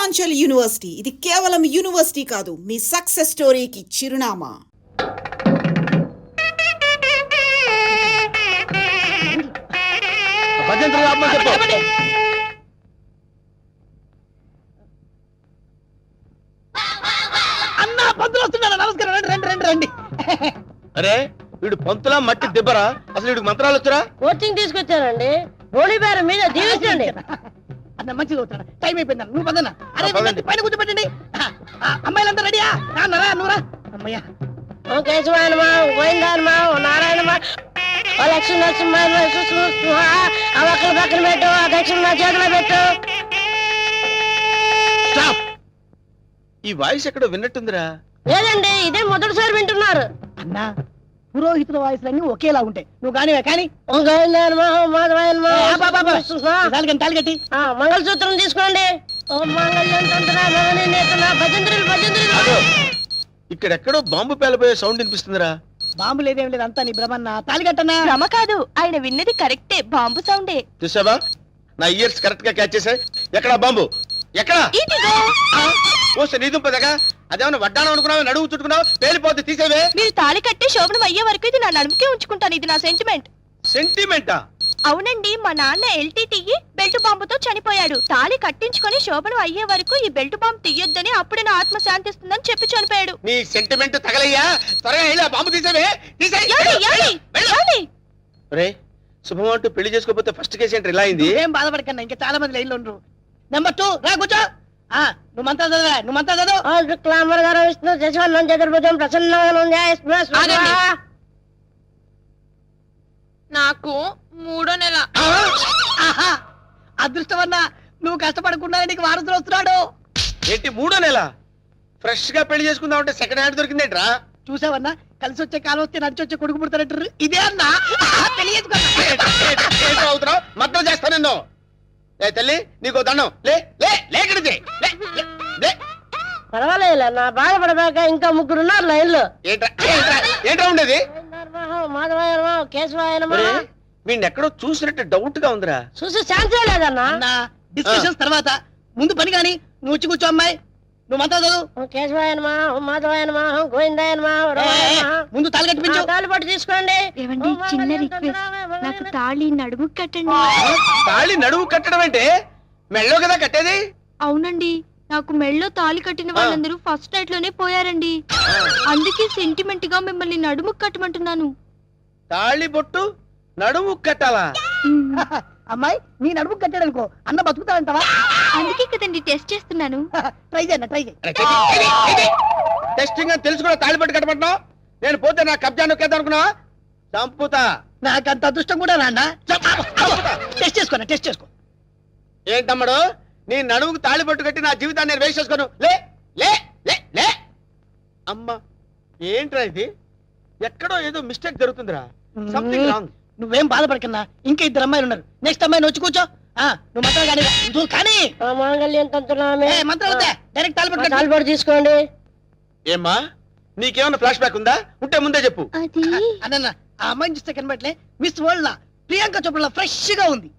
Purvanchal university ఇది కేవలం university కాదు, మీ సక్సెస్ స్టోరీకి చిరునామా. అన్నా పంతులు వస్తున్నాడు. నమస్కారం, రండి రండి రండి రండి. అరే వీడు పంతులా మట్టి దిబ్బరా? అసలు వీడికి మంత్రాలు వచ్చురా? కోచింగ్ తీసుకొచ్చానండి. హోళీబేరం మీద దీవించండి. అన్న మంచిగా అవుతాడు. టైం అయిపోయింది. నువ్వు పదన్నా. అరే పైన కూర్చోబెట్టండి. అమ్మాయిలంతా రెడీయా? రాన్నరా నువ్వురా. అమ్మయ్యా. ఓ కేశవాయనమా, గోవిందాయనమా, ఓ నారాయణమా, ఓ లక్ష్మీ నరసింహ, ఆ ఒక్కల పక్కన పెట్టు, ఆ దక్షిణ నా చేతిలో పెట్టు. స్టాప్. ఈ వాయిస్ ఎక్కడో విన్నట్టుందిరా. లేదండి, ఇదే మొదటిసారి వింటున్నారు. అన్నా పురోహితుల వాయిస్లన్నీ ఒకేలా ఉంటాయి. నువ్వు కానివే కానీ. ఓ గోవిందాయనమా, ఓ మాధవాయనమా, తాలిగట్టి మంగళసూత్రం తీసుకోండి. ఓ మంగళ్యం తంత్ర భవని నేతన భజంత్రులు భజంత్రులు. ఇక్కడెక్కడో బాంబు పేలబోయే సౌండ్ వినిపిస్తుందిరా. బాంబు లేదేం లేదు, అంతా నీ భ్రమన్నా. తాలిగట్టన్నా. భ్రమ కాదు, ఆయన విన్నది కరెక్టే, బాంబు సౌండే. చూసావా, నా ఇయర్స్ కరెక్ట్ గా క్యాచ్ చేశాయి. ఎక్కడా బాంబు? ఎక్కడా? ఇదిగో. ఓ నీదుంపదగా అదేమన్నా వడ్డానం అనుకున్నావు, నడువు చుట్టుకున్నావు, పేలిపోతే తీసేవే. మీరు తాళి కట్టి శోభనం అయ్యే వరకు ఇది నా నడుముకే ఉంచుకుంటాను. ఇది నా సెంటిమెంట్. సెంటిమెంటా? అవునండి, మా నాన్న ఎల్టీటీ బెల్ట్ బాంబుతో చనిపోయాడు. తాళి కట్టించుకొని శోభనం అయ్యే వరకు ఈ బెల్ట్ బాంబు తీయొద్దని, అప్పుడే నా ఆత్మ శాంతిస్తుందని చెప్పి చనిపోయాడు. నీ సెంటిమెంట్ తగలయ్యా. త్వరగా వెళ్ళి ఆ బాంబు తీసేవే. రే శుభం అంటూ పెళ్లి చేసుకోకపోతే ఫస్ట్ కేసు ఏంటి ఇలా అయింది? ఏం బాధపడకన్నా, ఇంకా చాలా మంది లైన్లో ఉండరు. నెంబర్ 2 రా కూర్చో. నువ్వు మంత్రా చదవా, నువ్వు మంత్రా చదువు. శుక్లాంబర గారు విష్ణు శశివర్ణం చతుర్భుజం ప్రసన్నం. నాకు 3వ నెల. అదృష్టమన్నా, నువ్వు కష్టపడకుండా నీకు వారసులు వస్తున్నాడు. ఏంటి 3వ నెల? ఫ్రెష్ గా పెళ్లి చేసుకుందాం అంటే సెకండ్ హ్యాండ్ దొరికిందేంట్రా? చూసావన్నా, కలిసి వచ్చే కాలం వస్తే నడిచి వచ్చే కొడుకు పుడతారంటారు. ఇదే అన్నా పెళ్లి అవుతున్నావు, మద్దతు చేస్తా నిన్ను. ఏ తల్లి నీకు దండం. లే లే లేకడితే పర్వాలేదు, నా బాధపడబాక ఇంకా 3 ఉన్నారు లైన్ లో. ఏంట్రా ఉండేది? మాధవాయనమా, కేశవాయనమా. వీడిని ఎక్కడో చూసినట్టు డౌట్ గా ఉందిరా. చూసి ఛాన్సే లేదన్నా. డిస్కషన్స్ తర్వాత ముందు పని కానీ నువ్వు వచ్చి కూర్చో. అమ్మాయి నువ్వు మంత్రా చదువు. కేశవాయనమా, మాధవాయనమా, గోవిందాయనమా. ముందు తాళి కట్టిపించు. తాళిపట్టు తీసుకోండి. ఏవండి, చిన్న రిక్వెస్ట్, నాకు తాళి నడుము కట్టండి. తాళి నడుము కట్టడం అంటే మెళ్ళో కదా కట్టేది? అవునండి, నాకు మెళ్ళో తాళి కట్టిన వాళ్ళందరూ ఫస్ట్ నైట్ లోనే పోయారండి. అందుకే సెంటిమెంట్ గా మిమ్మల్ని నడుము కట్టమంటున్నాను. తాళి బొట్టు నడుము కట్టాలా? అమ్మాయి నీ నడుము కట్టాడనుకో, అన్న బతుకుతాడంటావా? అందుకే కదండి టెస్ట్ చేస్తున్నాను. ట్రై చేయన్న, ట్రై చేయి. టెస్టింగ్ అని తెలుసు కూడా తాళి పట్టు కట్టమంటున్నావు. నేను పోతే నా కబ్జా నొక్కేద్దాం అనుకున్నావా? చంపుతా. నాకంత అదృష్టం కూడా రాన్నా. టెస్ట్ చేసుకో, టెస్ట్ చేసుకో. ఏంటమ్మడు, నీ నడుముకు తాళి పట్టు కట్టి నా జీవితాన్ని నేను వేస్ట్ చేసుకోను. లే లే లే లే. అమ్మా ఏంట్రా ఇది? ఎక్కడో ఏదో మిస్టేక్ జరుగుతుందిరా. Something wrong. నువ్వేం బాధపడకన్నా, ఇంకా 2 అమ్మాయిలు ఉన్నారు. నెక్స్ట్ అమ్మాయిని వచ్చి కూర్చో. నువ్వు మంత్రాలు కానీ నువ్వు కానీ మాంగళ్యం తంత్రనామే. మంత్రాలు వద్దా, డైరెక్ట్ తాళిపట్టు. తాళిపట్టు తీసుకోండి. ఏమ్మా నీకేమన్నా ఫ్లాష్ బ్యాక్ ఉందా? ఉంటే ముందే చెప్పు. అది అన్న ఆ అమ్మాయిని చూస్తే కనబట్లే మిస్ వరల్డ్ లా ప్రియాంక చోప్రా ఫ్రెష్ గా ఉంది.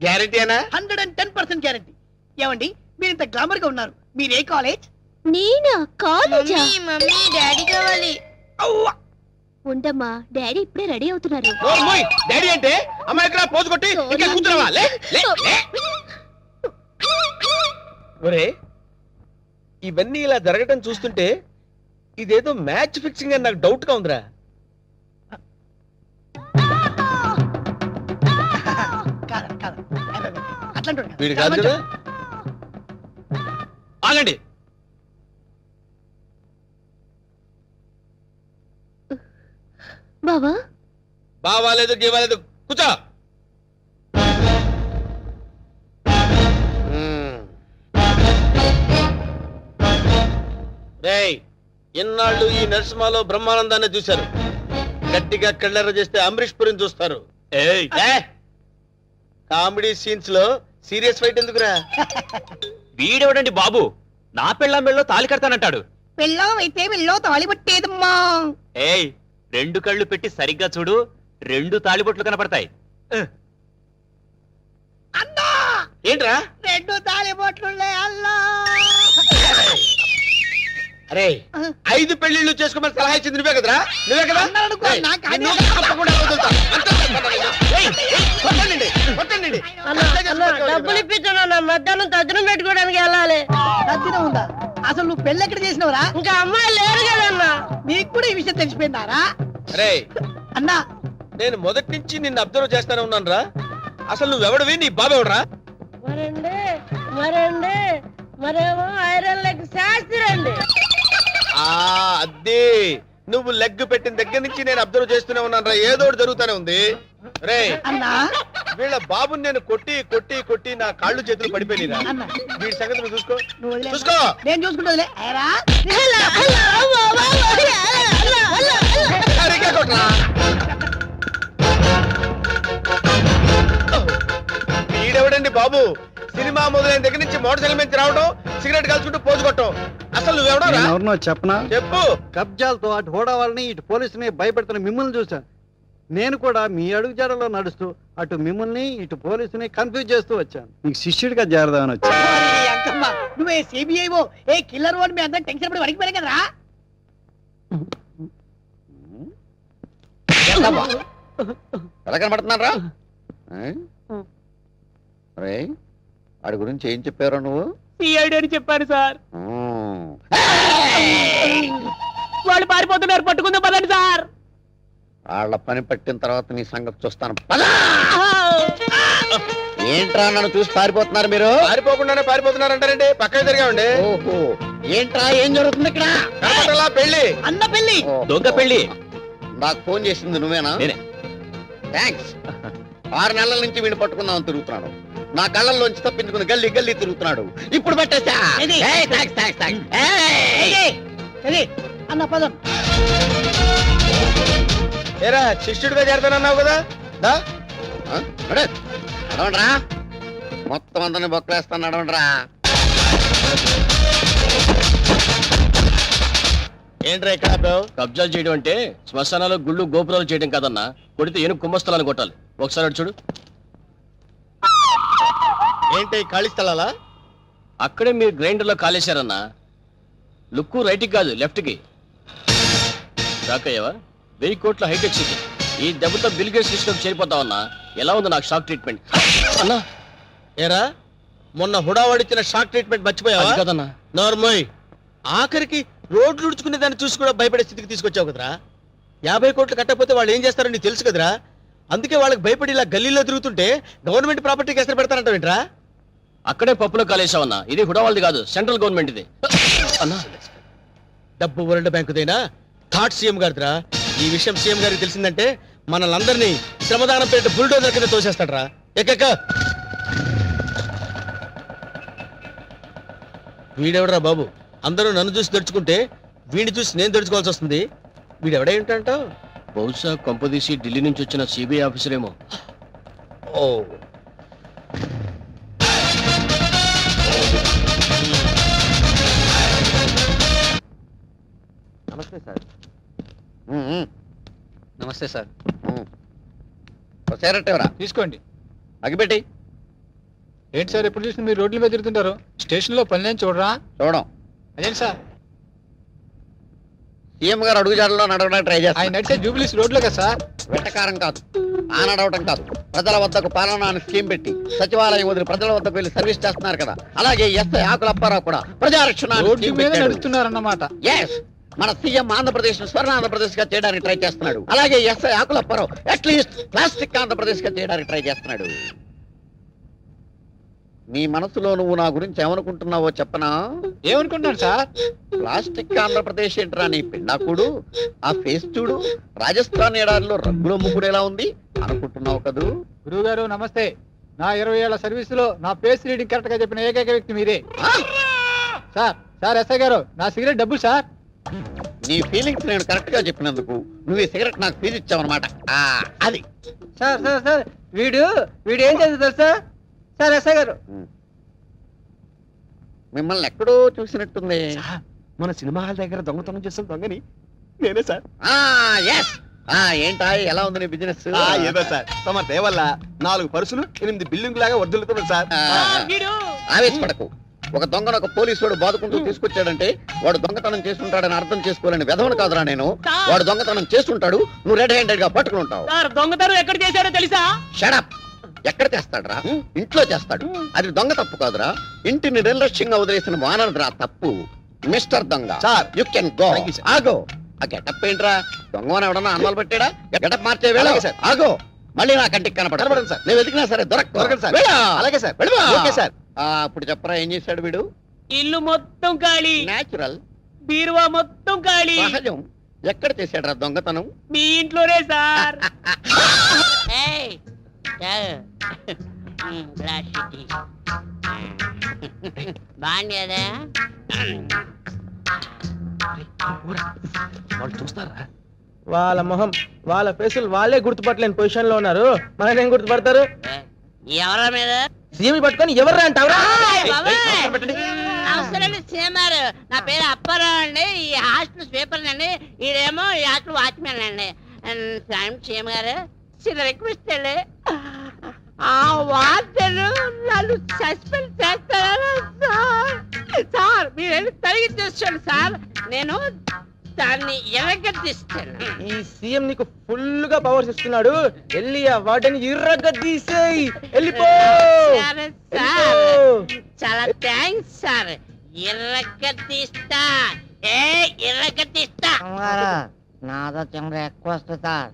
గ్యారెంటీనా? 110% గ్యారెంటీ. ఏమండి మీరు ఇంత గ్లామర్ గా ఉన్నారు, మీరు ఏ కాలేజ్? నేనా? కాలేజా? మమ్మీ డాడీ కావాలి. ఉండమ్మా, డాడీ ఇప్పుడే రెడీ అవుతున్నారు. డాడీ అంటే అమ్మాయి ఇక్కడ పోజు కొట్టి ఇంకా కూర్చున్నావా? లే లే లే. ఒరే ఇవన్నీ ఇలా జరగటం చూస్తుంటే ఇదేదో మ్యాచ్ ఫిక్సింగ్ అని నాకు డౌట్ గా ఉందిరా. వీడు కాదు కదా? ఆగండి. బావా బావాలేదు గీవాలేదు, కూర్చో. రేయ్ ఇన్నాళ్ళు ఈ నరసింహలో బ్రహ్మానందాన్ని చూశారు. గట్టిగా కళ్ళెర్ర చేస్తే అమరీష్ పురిని చూస్తారు. కామెడీ సీన్స్ లో సీరియస్ ఫైట్ ఎందుకురా? వీడెవడండి బాబు, నా పెళ్ళాం మెళ్ళో తాళి కడతానంటాడు. పెళ్ళం అయితే మెళ్ళో తాళి పట్టేదమ్మా. ఏయ్ 2 కళ్ళు పెట్టి సరిగ్గా చూడు, 2 తాళిబొట్లు కనపడతాయి. అన్నా ఏంట్రా? 2 తాళిబొట్లున్నాయి. రే 5 పెళ్లిళ్ళు చేసుకోమని సలహా ఇచ్చింది నువ్వే కదరా? నువ్వే కదా? అన్నారనుకో, రేయ్, నాకు అది- నిన్ను తప్పకుండా వదులుతా. అంతా చేస్తాను నేను. రేయ్, కొట్టండి, కొట్టండి. అన్న డబ్బులు ఇప్పించాను మధ్యాహ్నం తద్దినం పెట్టుకోవడానికి వెళ్ళాలి. తద్దినం ఉందా? అసలు నువ్వు పెళ్ళి ఎక్కడ చేసినవరా? ఇంకా అమ్మాయి లేరు కదన్నా. నీకు కూడా ఈ విషయం తెలిసిపోయిందారా? రేయ్, అన్నా నేను మొదటి నుంచి నిన్ను అబ్జర్వ్ చేస్తానే ఉన్నాను రా. అసలు నువ్వెవడివి, నీ బాబెవడరా? మరండి మరేమో ఐరన్ లెగ్ శాస్త్రి అండి. అదే నువ్వు లెగ్ పెట్టిన దగ్గర నుంచి నేను అబ్జర్వ్ చేస్తూనే ఉన్నాను రా. ఏదో ఒకటి జరుగుతూనే ఉంది. రే అన్నా వీళ్ళ బాబుని నేను కొట్టి కొట్టి కొట్టి నా కాళ్ళు చేతులు పడిపోయినా. అన్నా వీడి సంగతి నువ్వు చూసుకో. నువ్వు వదిలే. చూసుకో. నేను చూసుకుంటా. సరిగ్గా కొట్టరా. వీడెవడండి బాబు? సినిమా మొదలైన దగ్గర నుంచి మోటార్ సైకిల్ మీద రావడం, సిగరెట్ కలుసుకుంటూ పోజు కొట్టడం. అసలు నువ్వెవడో ఎవరినో చెప్పనా? చెప్పు. కబ్జాలతో అటు హోడా వాళ్ళని ఇటు పోలీసుని భయపెడుతున్న మిమ్మల్ని చూశాను. నేను కూడా మీ అడుగుజాడలో నడుస్తూ అటు మిమ్మల్ని ఇటు పోలీసుని కన్ఫ్యూజ్ చేస్తూ వచ్చాను. మీకు శిష్యుడిగా చేరదామని వచ్చాను. అంకమ్మ నువ్వే సిబిఐఓ ఏ కిల్లర్ అని మీ అందరం టెన్షన్ పడి వడికిపోయారు కదరా? ఎలా కనబడుతున్నారా? అరే వాడి గురించి ఏం చెప్పారు నువ్వు? సిఐడి అని చెప్పాను సార్. మ్మ్. వాళ్ళు పారిపోతున్నారు, పట్టుకుందాం పదండి సార్. వాళ్ళ పని పట్టిన తర్వాత నీ సంగతి చూస్తాను. పద! ఏంట్రా నన్ను చూసి పారిపోతున్నారు మీరు? పారిపోకుండానే పారిపోతున్నారంటారండి. పక్కన తిరిగామండి. ఓహో ఏంట్రా ఏం జరుగుతుంది ఇక్కడ? కనపడలా పెళ్లి. అన్న పెళ్లి. ఓహో. దొంగ పెళ్లి. నాకు ఫోన్ చేసింది నువ్వేనా? నేనే. థ్యాంక్స్. 6 నెలల నుంచి వీడిని పట్టుకుందామని తిరుగుతున్నాడు. నా కళ్ళల్లోంచి తప్పించుకుని గల్లీ గల్లీ తిరుగుతున్నాడు. ఇప్పుడు పట్టేసా. ఏది? ఏయ్, థాంక్స్, థాంక్స్, థాంక్స్. ఏయ్! సరే అన్న పదం. ఏరా శిష్యుడిగా చేరతానన్నావు కదా? దా. ఆ? నడు. నడవండ్రా. మొత్తం అందరిని బొక్కలేస్తాను. నడవండ్రా. ఏంట్రా ఇక్కడ ఆపావు? కబ్జాలు చేయడం అంటే శ్మశానాలు గుళ్ళు గోపురాలు చేయడం కాదన్నా. కొడితే ఏనుగు కుంభస్థలాన్ని కొట్టాలి. ఒకసారి అటు చూడు. ఏంటి ఖాళీ స్థలాలా? అక్కడే మీరు గ్రైండర్లో కాలేశారన్నా. లుక్కు రైట్కి కాదు లెఫ్ట్కి. షాక్ అయ్యావా? 1000 కోట్ల హైటెక్ సిటీ. ఈ దెబ్బతో బిల్ గేట్స్ లిస్టులోకి చేరిపోతావన్నా. ఎలా ఉంది నాకు షాక్ ట్రీట్మెంట్? అన్నా ఏరా మొన్న హుడావాడిచ్చిన షాక్ ట్రీట్మెంట్ మర్చిపోయావా? అది కాదన్నా. నోర్మోయ్, ఆఖరికి రోడ్లు ఉడుచుకునే దాన్ని చూసి కూడా భయపడే స్థితికి తీసుకొచ్చావు కదరా. 50 కోట్లు కట్టకపోతే వాళ్ళు ఏం చేస్తారో నీకు తెలుసు కదరా. అందుకే వాళ్ళకి భయపడి ఇలా గల్లీలో తిరుగుతుంటే గవర్నమెంట్ ప్రాపర్టీకి ఎసరు పెడతారంటావేంట్రా? అక్కడే పప్పులో కాలేసావన్నా. ఇది హుడావాల్ది కాదు, సెంట్రల్ గవర్నమెంట్ ఇది. అన్నా డబ్బు వరల్డ్ బ్యాంకుదైనా థాట్ సీఎం గారిదిరా. ఈ విషయం సీఎం గారికి తెలిసిందంటే మనల్ని శ్రమదానం పేట బుల్డోజర్ కింద తోసేస్తాడరా. ఎక్కక వీడెవడరా బాబు? అందరూ నన్ను చూసి దడుచుకుంటే వీడిని చూసి నేను దడుచుకోవాల్సి వస్తుంది. వీడెవడే ఏంటంటావు? బహుశా కొంపదీసి ఢిల్లీ నుంచి వచ్చిన సిబిఐ ఆఫీసర్ ఏమో. ఓ నమస్తే సార్. మ్మ్. నమస్తే సార్. మ్మ్. ఓ సిగరెట్ ఎవరా? తీసుకోండి. అగిపెట్టి. ఏంటి సార్ ఎప్పుడు చూసిన మీరు రోడ్ల మీద తిరుగుతుంటారు? స్టేషన్ లో పని చూడరా? చూడం. అదేంటి సార్ సీఎం గారు అడుగుజాడలో నడవడానికి ట్రై చేస్తారు. ఆయన నడిచే జూబ్లీస్ రోడ్లో కదా సార్? వెటకారం కాదు, ఆ నడవటం కాదు. ప్రజల వద్దకు పాలన అని స్కీమ్ పెట్టి సచివాలయం వదిలి ప్రజల వద్దకు వెళ్ళి సర్వీస్ చేస్తున్నారు కదా. అలాగే ఎస్ఐ ఆకుల అప్పారావు కూడా ప్రజారక్షణ అని రోడ్డు scheme మీద పెట్టాడు. నడుస్తున్నారన్నమాట. Yes, మన సీఎం ఆంధ్రప్రదేశ్ స్వర్ణ ఆంధ్రప్రదేశ్ గా చేయడానికి ట్రై చేస్తున్నాడు. అలాగే ఎస్ఐ ఆకుల అప్పారావు అట్లీస్ట్ ప్లాస్టిక్ ఆంధ్రప్రదేశ్ గా చేయడానికి ట్రై చేస్తున్నాడు. నీ మనసులో నువ్వు నా గురించి ఏమనుకుంటున్నావో చెప్పనా? ఏమనుకుంటున్నాను సార్? ప్లాస్టిక్ ఆంధ్రప్రదేశ్ ఏంట్రా నీ పిండాకుడు? ఆ ఫేస్ చూడు, రాజస్థాన్ ఎడారిలో రంగులు అమ్ముకునేలా ఉంది అనుకుంటున్నావు కదూ? గురువు గారు నమస్తే. నా 20 ఏళ్ల సర్వీసులో నా ఫేస్ రీడింగ్ కరెక్ట్ గా చెప్పిన ఏకైక వ్యక్తి మీరే సార్. సార్ ఎస్ఐ గారు, నా సిగరెట్ డబ్బులు సార్. నీ ఫీలింగ్స్ నేను కరెక్ట్ గా చెప్పినందుకు నువ్వు ఈ సిగరెట్ నాకు ఫీజు ఇచ్చావన్నమాట. అది సార్ సార్ సార్ వీడు ఏం చేస్తారు సార్? సార్ ఎస్ఐ గారు, మిమ్మల్ని ఎక్కడో చూసినట్టుంది. మన సినిమా హాల్ దగ్గర దొంగతనం చేసిన దొంగని నేనే సార్. ఎస్. ఏంటా ఎలా ఉంది నీ బిజినెస్? ఏదో సార్ తమ దయ వల్ల 4 పర్సులు 8 బిల్డింగ్ లాగా వర్దులుతున్నాయి సార్. ఆవేశపడకు. ఒక దొంగను ఒక పోలీసు వాడు బాదుకుంటూ తీసుకొచ్చాడంటే వాడు దొంగతనం చేస్తుంటాడని అర్థం చేసుకోలేని వెధవను కాదురా నేను. వాడు దొంగతనం చేస్తుంటాడు, నువ్వు రెడ్ హ్యాండెడ్ గా పట్టుకుని ఉంటావు. సార్ దొంగతనం ఎక్కడ చేశాడో తెలుసా? షడప్. ఎక్కడ చేస్తాడురా? ఇంట్లో చేస్తాడు. అది దొంగ తప్పు కాదురా, ఇంటిని నిర్లక్ష్యంగా వదిలేసిన వానరదురా తప్పు. మిస్టర్ దొంగ sir. You can go. Thank you, sir. ఆగో. ఆ గెటప్ ఏంట్రా? దొంగని ఎవడన్నా అన్నాలు పెట్టాడా? గెటప్ మార్చే వేళ అలాగే, sir. ఆగో. మళ్ళీ నా కంటికి కనపడను, కనపడదు sir. నేను వెతికినా సరే దొరకదు, sir. వెళ్ళా. అలాగే, sir. వెళ్ళిపో. Okay, sir. ఇప్పుడు చెప్పరా ఏం చేశాడు వీడు? ఇల్లు మొత్తం ఖాళీ, నేచురల్, బీరువా మొత్తం ఖాళీ. సహజం. ఎక్కడ చేశాడు దొంగతనం? మీ ఇంట్లోనే సార్. బాగుండేదా? వాళ్ళు చూస్తారా? వాళ్ళ మొహం వాళ్ళ ఫేసులు వాళ్ళే గుర్తుపట్టలేని పొజిషన్ లో ఉన్నారు. మననేం గుర్తుపడతారు? ఎవరా మీద సీఎం పట్టుకొని ఎవర్రా అంటావురా? అవసరం సీఎంఆర్. నా పేరు అప్పారావు అండి. ఈ హాస్టల్ స్వీపర్ అండి. ఈడేమో ఈ హాస్టల్ వాచ్మెన్ అండి. సీఎం గారు చిన్న రిక్వెస్ట్ అండి, ఆ వార్తలు నన్ను సస్పెండ్ చేస్తారా సార్? సార్ మీరు తొలగించేస్తాను సార్, నేను దాన్ని ఎరగదీస్తాను. ఈ సీఎం నీకు ఫుల్ గా పవర్స్ ఇస్తున్నాడు. వెళ్ళి ఆ వాటిని ఇర్రగా తీసేయి. వెళ్ళిపో. సరే వెళ్ళిపో. సార్, చాలా థ్యాంక్స్ సార్. ఇరగదీస్తా, ఇరగదీస్తా. నాదో చిన్న రిక్వెస్ట్ సార్,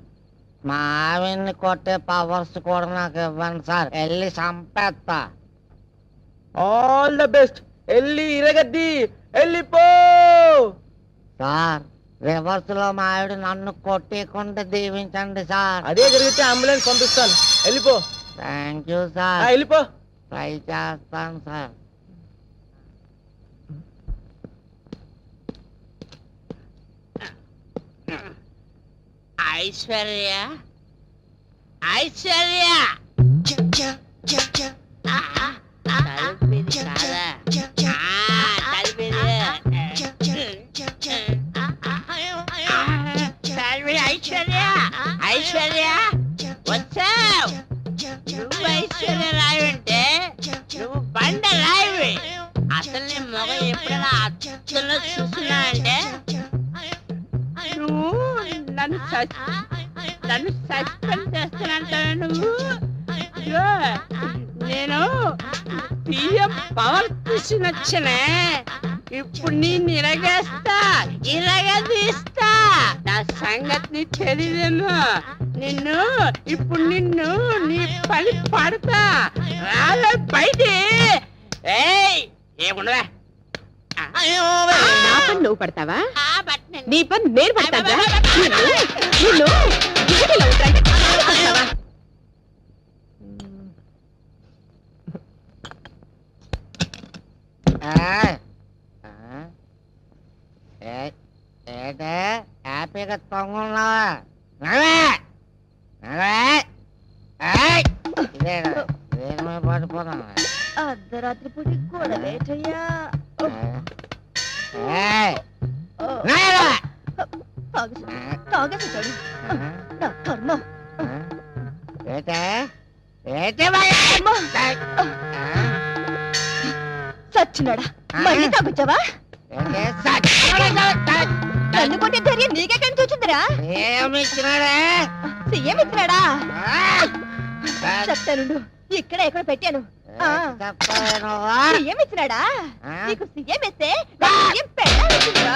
మా ఆవిడ్ని కొట్టే పవర్స్ కూడా నాకు ఇవ్వండి సార్. వెళ్ళి చంపేస్తా. All the best. వెళ్ళి ఇరగద్ది. వెళ్ళిపో. సార్ రివర్స్ లో మా ఆవిడ నన్ను కొట్టేకుండా దీవించండి సార్. అదే జరిగితే అంబులెన్స్ పంపిస్తాను. వెళ్ళిపో. Thank you sir. వెళ్ళిపో. ట్రై చేస్తాను సార్. ఐశ్వర్య, ఐశ్వర్య, తలుపిది కాదా? తలుపిది. ఐశ్వర్య, ఐశ్వర్య వచ్చావు. నువ్వు ఐశ్వర్య రాయి అంటే నువ్వు బండ రాయివి. అసలు నీ మొగ ఎప్పుడైనా అద్దంలో చూస్తున్నా అంటే నువ్వు నన్ను సస్పెండ్ చేస్తానంటావు. నువ్వు ఇదిగో, నేను బియ్యం పవర్ చూసినొచ్చనే. ఇప్పుడు నేను ఇరగదీస్తా. నా సంగతి తెలియదేమో. నిన్ను నీ పని పడతా. రాలే బయటి. ఏముండవే. నా పని నువ్వు పడతావా? నీ పని నేను పడతావా? నిన్ను డ్యూటీలో ఉంటాయి. హ్యాపీగా తొంగున్నావా? పడిపోతాను. అర్ధరాత్రి పూట గొడవేటయ్యా. తాగేసాడు నా కర్మ. సచ్చినాడా, మళ్ళీ తాగొచ్చావా? నన్ను కొట్టే ధైర్యం నీకెక్కడి నుంచి వచ్చిందిరా? సీఎం ఇచ్చినాడా? చెప్తానుండు, ఇక్కడ ఎక్కడ పెట్టాను. సీఎం ఇచ్చినాడా? నీకు సీఎం ఇస్తే సీఎం పెట్టాల్సిందిరా.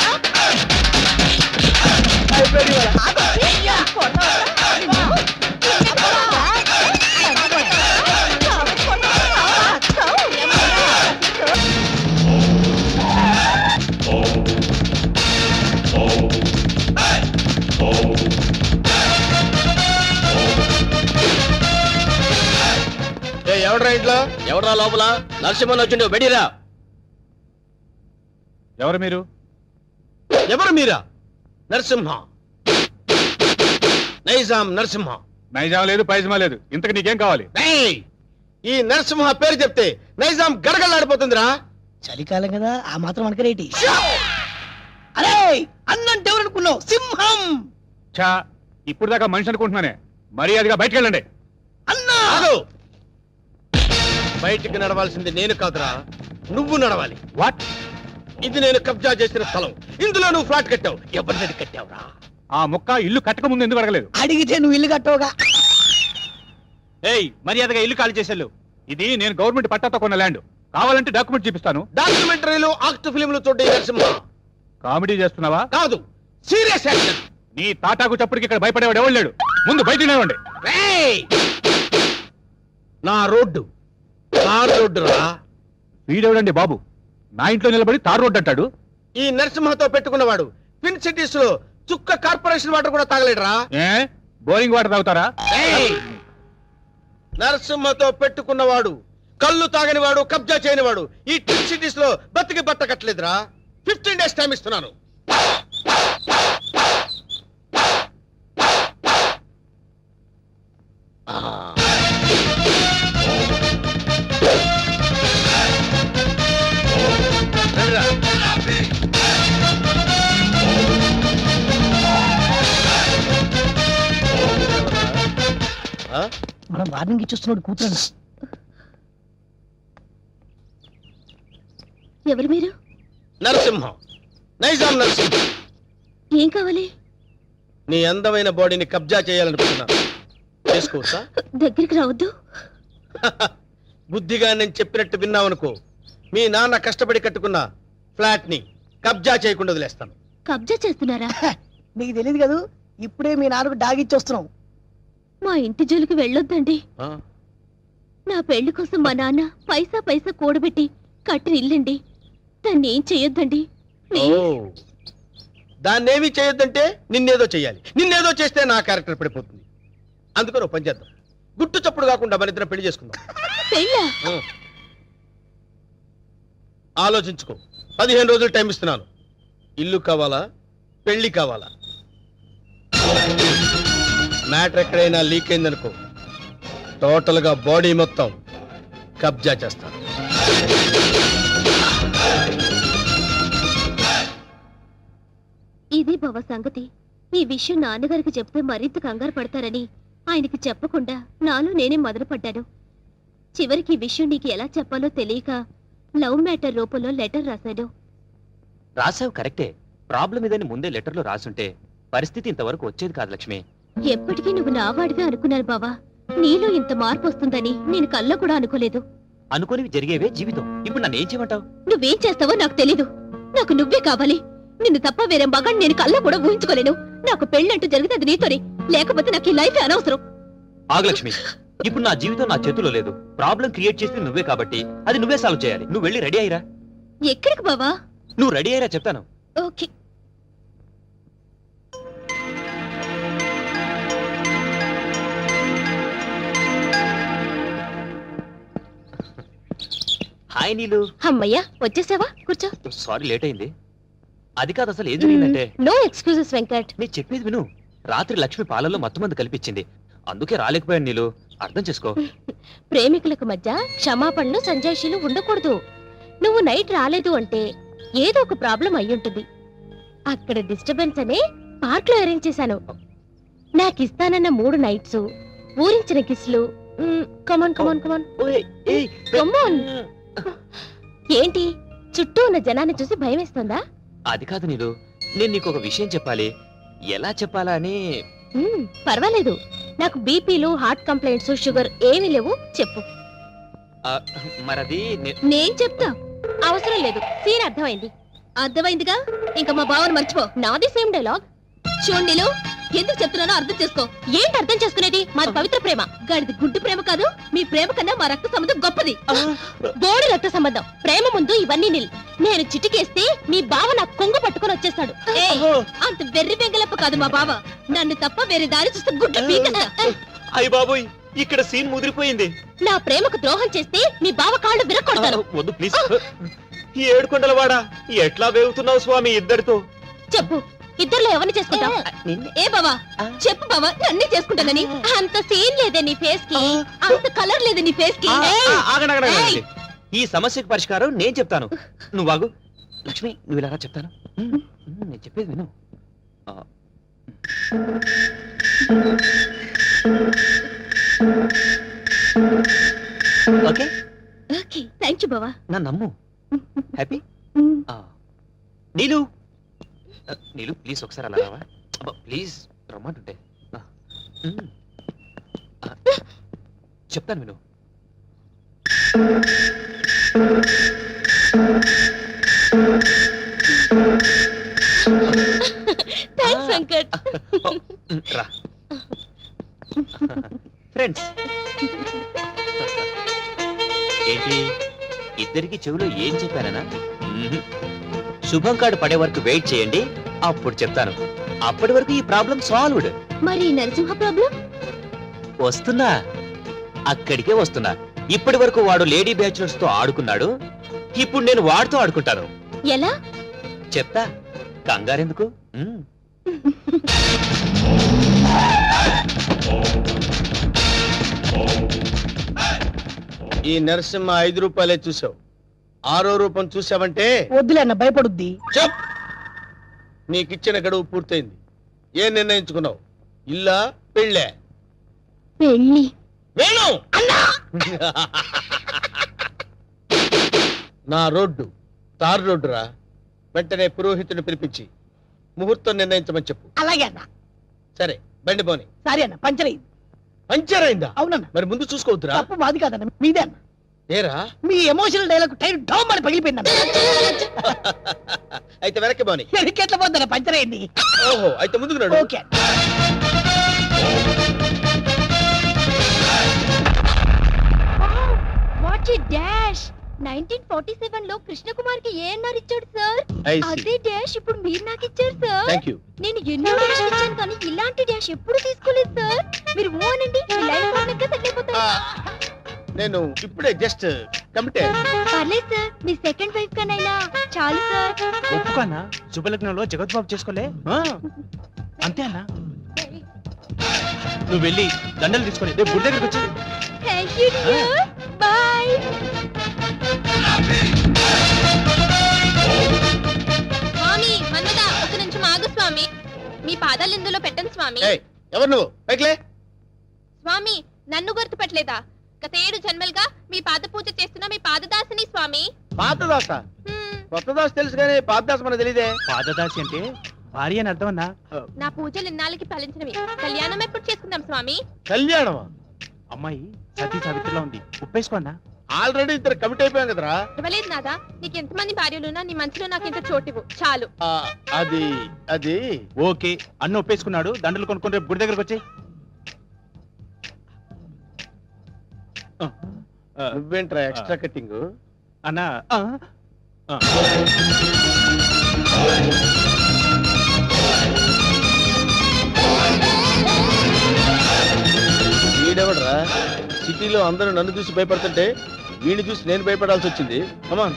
ఎవడ్రా ఇంట్లో? ఎవరా లోపల? నరసింహన్ వచ్చిండు, బెడిరా. ఎవరు మీరు? ఎవరు మీరా? నరసింహ, నైజాం నరసింహ. నైజాం లేదు, పైజమా లేదు. ఇంతకు నీకేం కావాలి? ఏయ్! ఈ నరసింహ పేరు చెప్తే నైజాం గడగడలాడిపోతుందిరా. చలికాలం కదా, ఆ మాత్రం అనకరేటి. అరే అన్నంటే ఎవరనుకున్నావు? సింహం. చా, ఇప్పుడు దాకా మనిషి అనుకుంటున్నానే. మర్యాదగా బయటకు వెళ్ళండి. అన్నా ఆగు! బయటికి నడవాల్సింది నేను కాదురా, నువ్వు నడవాలి. వాట్? ఇది నేను కబ్జా చేసిన స్థలం. ఇందులో నువ్వు ఫ్లాట్ కట్టావు. ఎవరిని కట్టావురా? ఆ ముక్క ఇల్లు కట్టక ముందు ఎందుకు అడగలేదు? అడిగితే నువ్వు ఇల్లు కట్టవుగా. ఏయ్, మర్యాదగా ఇల్లు ఖాళీ చేసేళ్ళు. ఇది నేను గవర్నమెంట్ పట్టాతో కొన్న ల్యాండ్. కావాలంటే డాక్యుమెంట్ చూపిస్తాను. డాక్యుమెంటరీలు, ఆక్ట్ ఫిలింలు చూడే నరసింహ. కామెడీ చేస్తున్నావా? కాదు, సీరియస్ యాక్షన్. నీ తాటాకు చప్పుడుకి ఇక్కడ భయపడేవాడు ఎవడు లేడు. ముందు బయట నిలవండి. నా రోడ్డు తార్ రోడ్డు రా. వీడెవడండి బాబు నా ఇంట్లో నిలబడి తార్ రోడ్డు అంటాడు? ఈ నరసింహతో పెట్టుకున్నవాడు ట్విన్ సిటీస్ లో చుక్క కార్పొరేషన్ వాటర్ కూడా తాగలేడురా. ఏ బోరింగ్ వాటర్ తాగుతారా? నరసింహతో పెట్టుకున్నవాడు కళ్ళు తాగనివాడు, కబ్జా చేయనివాడు ఈ ట్విన్ సిటీస్ లో బతికి బట్ట కట్టలేదురా. 15 days టైం ఇస్తున్నాను. రండిరా. ఆ? మనం వార్నింగ్ ఇచ్చేస్తున్నాడు కూతురు. ఎవరు మీరు? నరసింహం, నైజాం నరసింహం. ఏం కావాలి? నీ అందమైన బాడీని కబ్జా చేయాలనుకుంటున్నాను. చేసుకోవచ్చా? దగ్గరికి రావద్దు. బుద్ధిగా నేను చెప్పినట్టు విన్నావనుకో, మీ నాన్న కష్టపడి కట్టుకున్న ఫ్లాట్ ని కబ్జా చేయకుండా వదిలేస్తాను. కబ్జా చేస్తున్నారా? నీకు తెలియదు కదా, ఇప్పుడే మీ నాన్నకు డాగిచ్చేస్తున్నాం. మా ఇంటి జోలికి వెళ్ళొద్దండి. ఆ? నా పెళ్లి కోసం మా నాన్న పైసా పైసా కూడబెట్టి కట్టిన ఇల్లండి. దాన్ని ఏం చెయ్యొద్దండి. ఓ, దాన్నేమీ చేయొద్దంటే నిన్నేదో చెయ్యాలి. నిన్నేదో చేస్తే నా క్యారెక్టర్ పడిపోతుంది. అందుకని ఓ పని చేద్దాం. గుట్టు చప్పుడు కాకుండా మన ఇద్దరం పెళ్లి చేసుకుందాం. పెళ్ళా? ఆలోచించుకో. 15 రోజులు టైం ఇస్తున్నాను. ఇల్లు కావాలా, పెళ్లి కావాలా? మ్యాటర్ ఎక్కడైనా లీక్ అయిందనుకో, టోటల్ గా బాడీ మొత్తం కబ్జా చేస్తాను. ఇది బావ సంగతి. ఈ విషయం నాన్నగారికి చెప్తే మరింత కంగారు పడతారని ఆయనకి చెప్పకుండా నాలో నేనే మొదలుపడ్డాను. చివరికి ఈ విషయం నీకు ఎలా చెప్పాలో తెలియక లవ్ మ్యాటర్ రూపంలో లెటర్ రాశాను. రాసావు కరెక్టే. ప్రాబ్లం ఇదని ముందే లెటర్లో రాసుంటే పరిస్థితి ఇంతవరకు వచ్చేది కాదు లక్ష్మి. ఎప్పటికీ నువ్వు నావాడిగా అనుకున్నాను బావా. నీలో ఇంత మార్పు వస్తుందని నేను కల్లో కూడా అనుకోలేదు. అనుకోనివి జరిగేవే జీవితం. ఇప్పుడు నన్ను ఏం చేయమంటావు? నువ్వేం చేస్తావో నాకు తెలీదు. నాకు నువ్వే కావాలి. నిన్ను తప్ప వేరే మగాన్ని నేను కల్లో కూడా ఊహించుకోలేను. నాకు పెళ్ళంటూ జరిగితే అది నీతోనే, లేకపోతే నాకు ఈ లైఫ్ అనవసరం. ఆగు లక్ష్మి, ఇప్పుడు నా జీవితం నా చేతిలో లేదు. ప్రాబ్లం క్రియేట్ చేసింది నువ్వే కాబట్టి అది నువ్వే సాల్వ్ చేయాలి. నువ్వు వెళ్ళి రెడీ అయ్యిరా. ఎక్కడికి బావా? నువ్వు రెడీ అయ్యిరా చెప్తాను. ఓకే. హాయ్ నీలు. అమ్మయ్యా, వచ్చేసావా? కూర్చో. సారీ లేట్ అయింది. అది కాదు, అసలు ఏం జరిగిందంటే, నో ఎక్స్క్యూజెస్ వెంకట్. నీ చెప్పేది విను. రాత్రి లక్ష్మి పాలల్లో మత్తుమంది కల్పించింది. అందుకే రాలేకపోయాను నీలు. అర్థం చేసుకో. ప్రేమికులకు మధ్య క్షమాపణలు సంజాయిషీలు ఉండకూడదు. నువ్వు నైట్ రాలేదు అంటే ఏదో ఒక ప్రాబ్లం అయ్యుంటుంది. అక్కడ డిస్టర్బెన్స్ అనే పార్క్ లో అరేంజ్ చేశాను. నాకిస్తానన్న 3 నైట్స్, ఊరించిన కిస్లు. కమాన్ కమాన్ కమాన్ కమాన్. ఏంటి, చుట్టూ ఉన్న జనాన్ని చూసి భయం వేస్తుందా? అది కాదు నీలు, నేను నీకు ఒక విషయం చెప్పాలి. ఎలా చెప్పాలా అని. పర్వాలేదు. నాకు బీపీలు, హార్ట్ కంప్లైంట్స్, షుగర్ ఏమీ లేవు. చెప్పు. మరది నేను చెప్తా. అవసరం లేదు. సీన్ అర్థమైంది. అర్థమైందిగా. ఇంకా మా బావని మర్చిపో. నాది సేమ్ డైలాగ్. చూడండిలో ఎందుకు చెప్తున్నానో అర్థం చేసుకో. ఏంటి అర్థం చేసుకునేది? మాది పవిత్ర ప్రేమ. గాడిది గుడ్డు ప్రేమ కాదు. మీ ప్రేమ కన్నా మా రక్త సంబంధం గొప్పది. బోడి రక్త సంబంధం. ప్రేమ ముందు ఇవన్నీ నిల్. నేను చిటికేస్తే మీ బావ నాకు కొంగు పట్టుకొని వచ్చేస్తాడు. అంత వెర్రి వెంగలప్ప కాదు మా బావ. నన్ను తప్ప వేరే దారి చూస్తే గుడ్డు పీకేస్తా. అయ్య బాబోయ్, ఇక్కడ సీన్ ముదిరిపోయింది. నా ప్రేమకు ద్రోహం చేస్తే మీ బావ కాళ్ళు విరక్కొడతాను. వద్దు ప్లీజ్. ఏడుకొండలవాడా, ఎట్లా వేగుతున్నావు స్వామి ఇద్దరితో? చెప్పు, ఇద్దర్లో ఎవరిని చేసుకుంటావు? ఏ బావా, చెప్పు బావా, నన్నే చేసుకుంటానని. అంత సీన్ లేదే నీ ఫేస్ కి, అంత కలర్ లేదే నీ ఫేస్ కి. ఈ సమస్యకు పరిష్కారం నేను చెప్తాను. నువ్వు బాగు లక్ష్మి, నువ్వు ఇలాగా చెప్తాను. నేను చెప్పేది విను. ఓకే ఓకే, థ్యాంక్ యూ బావా. నా నమ్ము. హ్యాపీ నీలు నీలు ప్లీజ్ ఒకసారి అలా రావా ప్లీజ్ రమ్మంటుంటే చెప్తాను విను థ్యాంక్స్ వెంకట్. రా ఫ్రెండ్స్ ఏంటి ఇద్దరికి చెవిలో ఏం చెప్పానన్నా శుభం కార్డు పడే వరకు వెయిట్ చేయండి అప్పుడు చెప్తాను అప్పటి వరకు ఈ ప్రాబ్లం సాల్వ్డ్ మరి నరసింహ ప్రాబ్లం? వస్తున్నా అక్కడికే వస్తున్నా ఇప్పటి వరకు వాడు లేడీ బ్యాచులర్స్ తో ఆడుకున్నాడు ఇప్పుడు నేను వాడితో ఆడుకుంటాను ఎలా? చెప్తా కంగారెందుకు ఈ నరసింహ 5 రూపాయలే చూసావు 6వ రూపం చూసావంటే వద్దులే అన్న భయపడుద్ది. చెప్ నీకిచ్చిన గడువు పూర్తయింది ఏం నిర్ణయించుకున్నావు ఇల్లా పెళ్ళే పెళ్ళి. వేణు నా రోడ్డు తారు రోడ్డు రా వెంటనే పురోహితుని పిలిపించి ముహూర్తం నిర్ణయించమని చెప్పు అలాగే అన్న. సరే బండి పోని సారీ అన్న, పంచర్ అయింది. పంచర్ అయిందా అవునన్న, మరి ముందు చూసుకోవద్దురా తప్పు మాది కాదన్న, మీదే అన్న. ఏరా మీ ఎమోషనల్ డైలాగ్ టైర్ డౌన్ అని పగిలిపోయిందన్న. అయితే వెనక్కి పోని ఎట్లా పోద్దన్న, పంచర్ అయింది. ఓహో అయితే ముందుకు నడు ఓకే అన్న. What a dash! 1947 లో కృష్ణకుమార్ కి ఏఎన్ఆర్ ఇచ్చాడు సార్. I see. అదే డాష్ ఇప్పుడు మీరు నాకు ఇచ్చారు సార్. థ్యాంక్ యూ నేను ఎన్నో డాష్ ఇచ్చాను కానీ ఇలాంటి డాష్ ఎప్పుడు తీసుకోలేదు సార్. మీరు ఓ అనండి, మీ లైఫ్ పార్ట్నర్గా సెట్ అయిపోతారు. నేను ఇప్పుడే జస్ట్ కమిటే పర్లేదు సార్, మీ సెకండ్ వైఫ్ కనైనా చాలు సార్. ఒప్పుకన్నా శుభలగ్నంలో జగత్ బాబు చేసుకోలే అంతే అన్నా నువ్వు వెళ్ళి దండలు తీసుకొని రేపు గుడి దగ్గరికి వచ్చి థ్యాంక్ యూ డియర్, బై. స్వామి మన్మదా, ఒక నిమిషం ఆగు స్వామి. మీ పాదాలు ఇందులో పెట్టండి స్వామి. ఎవరు నువ్వు పైకిలే స్వామి నన్ను గుర్తుపట్టలేదా? గత 7 జన్మలుగా మీ పాద పూజ చేస్తున్న మీ పాదదాసిని స్వామి. పాతదాస కొత్త దాస్ తెలుసు కానీ పాతదాస మనకు తెలియదే పాదదాసి అంటే భార్య అని అర్థం అన్నా నా పూజలు ఇన్నాళ్ళకి ఫలించినవి. కళ్యాణం ఎప్పుడు చేసుకుందాం స్వామి? కళ్యాణమా అమ్మాయి సతీ సావిత్రిలో ఉంది ఉప్పేసుకో అన్నా ఆల్రెడీ ఇద్దరు కమిట్ అయిపోయాం కదరా ఇవ్వలేదు నాదా, నీకు ఎంతమంది భార్యలున్నా నీ మనసులో నాకు ఇంత చోటివ్వు చాలు. అది అది ఓకే అన్న ఒప్పేసుకున్నాడు దండలు కొనుక్కొని రేపు గుడి దగ్గరకు వచ్చి నువ్వేంట్రా ఎక్స్ట్రా కటింగ్ అన్నా వీడెవడరా సిటీలో అందరూ నన్ను చూసి భయపడుతుంటే వీడిని చూసి నేను భయపడాల్సి వచ్చింది కమాన్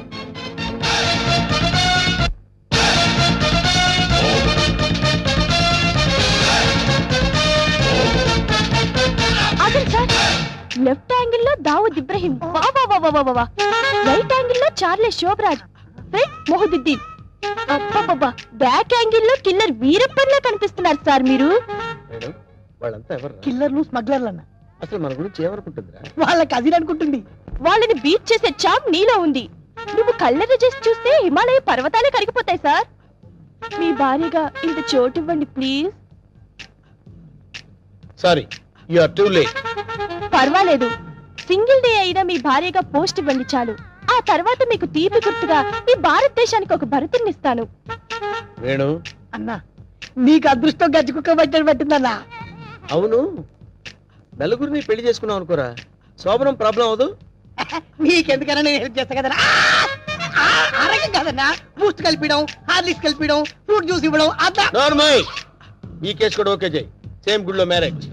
ఆగండి సార్. లెఫ్ట్ యాంగిల్ లో దావుద్ ఇబ్రహీం, రైట్ యాంగిల్ లో చార్లే శోభరాజ్, ఫ్రంట్ మొహదుద్దీన్, బ్యాక్ యాంగిల్ లో కిల్లర్ వీరప్పన్లా కనిపిస్తున్నారు సార్ మీరు. మేడం వాళ్ళంతా ఎవరు కిల్లర్లు స్మగ్లర్లు అన్న. అసలు మన గురించి ఏమనుకుంటుందిరా వాళ్ళకి అది అనుకుంటుంది. వాళ్ళని బీట్ చేసే చాప్ నీలో ఉంది. నువ్వు కళ్ళెర్ర చేసి చూస్తే హిమాలయ పర్వతాలే కరిగిపోతాయి సార్. మీ భార్యగా ఇంత చోటు ఇవ్వండి please. Sorry you are too late పర్వాలేదు, సింగిల్ డే అయినా మీ భార్యగా పోస్ట్ ఇవ్వండి చాలు. ఆ తర్వాత మీకు తీపి గుర్తుగా ఈ భారతదేశానికి ఒక భరతుని ఇస్తాను. వేణు అన్నా నీకు అదృష్టం గజ్జి కుక్క పట్టని పట్టిందన్నా. అవును నలుగురిని పెళ్లి చేసుకున్నావు అనుకోరా శోభనం ప్రాబ్లం అవదు నీకెందుకన్నా నేను హెల్ప్ చేస్తా కదన్నా. ఆరోగ్యం కాదన్నా, బూస్ట్ కలిపిడం, హార్లిక్స్ కలిపిడం, ఫ్రూట్ జ్యూస్ ఇవ్వడం అన్నా. నార్మల్ ఈ కేసు కూడా ఓకే చేయి సేమ్ గుడ్ లో మ్యారేజ్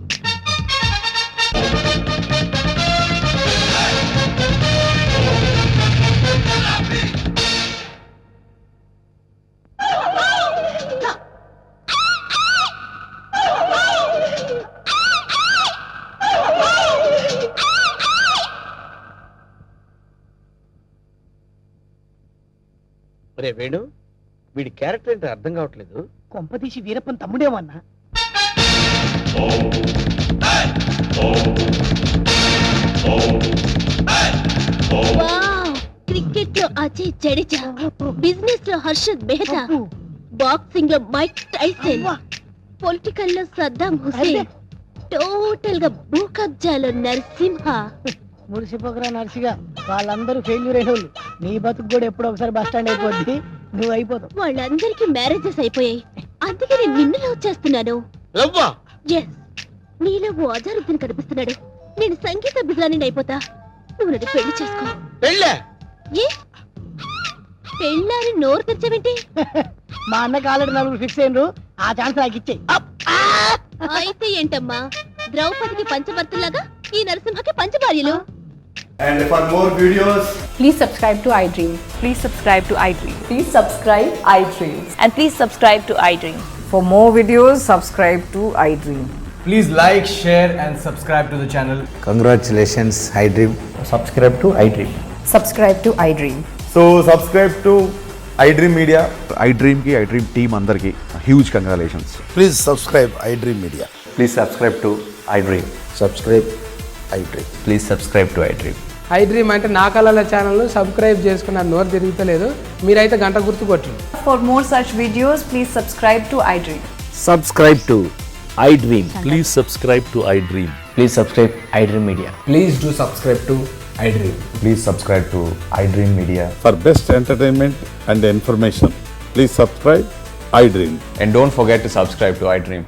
రే వేణు వీడి క్యారెక్టర్ ఏంటో అర్థం కావట్లేదు కొంపదీసి వీరప్పన్ తమ్ముడేమన్నా. వావ్, క్రికెట్ లో అజయ్ జడేజా, బిజినెస్ లో హర్షద్ మెహతా, బాక్సింగ్ లో మైక్ టైసన్, పొలిటికల్ లో సద్దాం హుసేన్, టోటల్ గా భూ కబ్జాలో నరసింహ. మురిసిపోకరా నర్సిగా, వాళ్ళందరూ ఫెయిల్యూర్ అయిన వాళ్ళు. నీ బతుకు కూడా ఎప్పుడో ఒకసారి బస్ స్టాండ్ అయిపోద్ది, నువ్వు అయిపోతావు. వాళ్ళందరికీ మ్యారేజెస్ అయిపోయాయి, అందుకే నేను నిన్ను లవ్ చేస్తున్నాను. లవ్వా? ఎస్, నీలో ఓ అజారుద్దీన్ కనిపిస్తున్నాడు. నేను సంగీత బిజాని అయిపోతా, నువ్వు నన్ను పెళ్లి చేసుకో. పెళ్ళే? ఏ పెళ్ళాని నోరు తెచ్చావేంటి? మా అన్నకి ఆల్రెడీ 4 ఫిక్స్ అయినరు, ఆ ఛాన్స్ నాకు ఇచ్చేయి. అయితే ఏంటమ్మా, ద్రౌపదికి పంచభర్తలాగా ఈ నరసింహకి పంచభార్యలు. And for more videos, Please subscribe to iDream. Please subscribe to iDream. Please subscribe iDream. And please subscribe to iDream. For more videos, subscribe to iDream. please like, share and subscribe to the channel. Congratulations iDream. Subscribe to iDream. Subscribe to iDream. So subscribe to iDream Media. iDream ki iDream team andarki huge congratulations. Please subscribe iDream media. Please subscribe to iDream. Subscribe iDream. Please subscribe to iDream. iDream అంటే నా కళల channel subscribe చేసుకున్న నోరు తిరుగుతలేదు, మీరైతే గంట గుర్తు కొట్టండి. For more such videos, please subscribe to iDream. Subscribe to iDream. Please subscribe to iDream. Please subscribe iDream media. Please do subscribe to iDream. Please subscribe to iDream Media. For best entertainment and information please subscribe iDream. And don't forget to subscribe to iDream.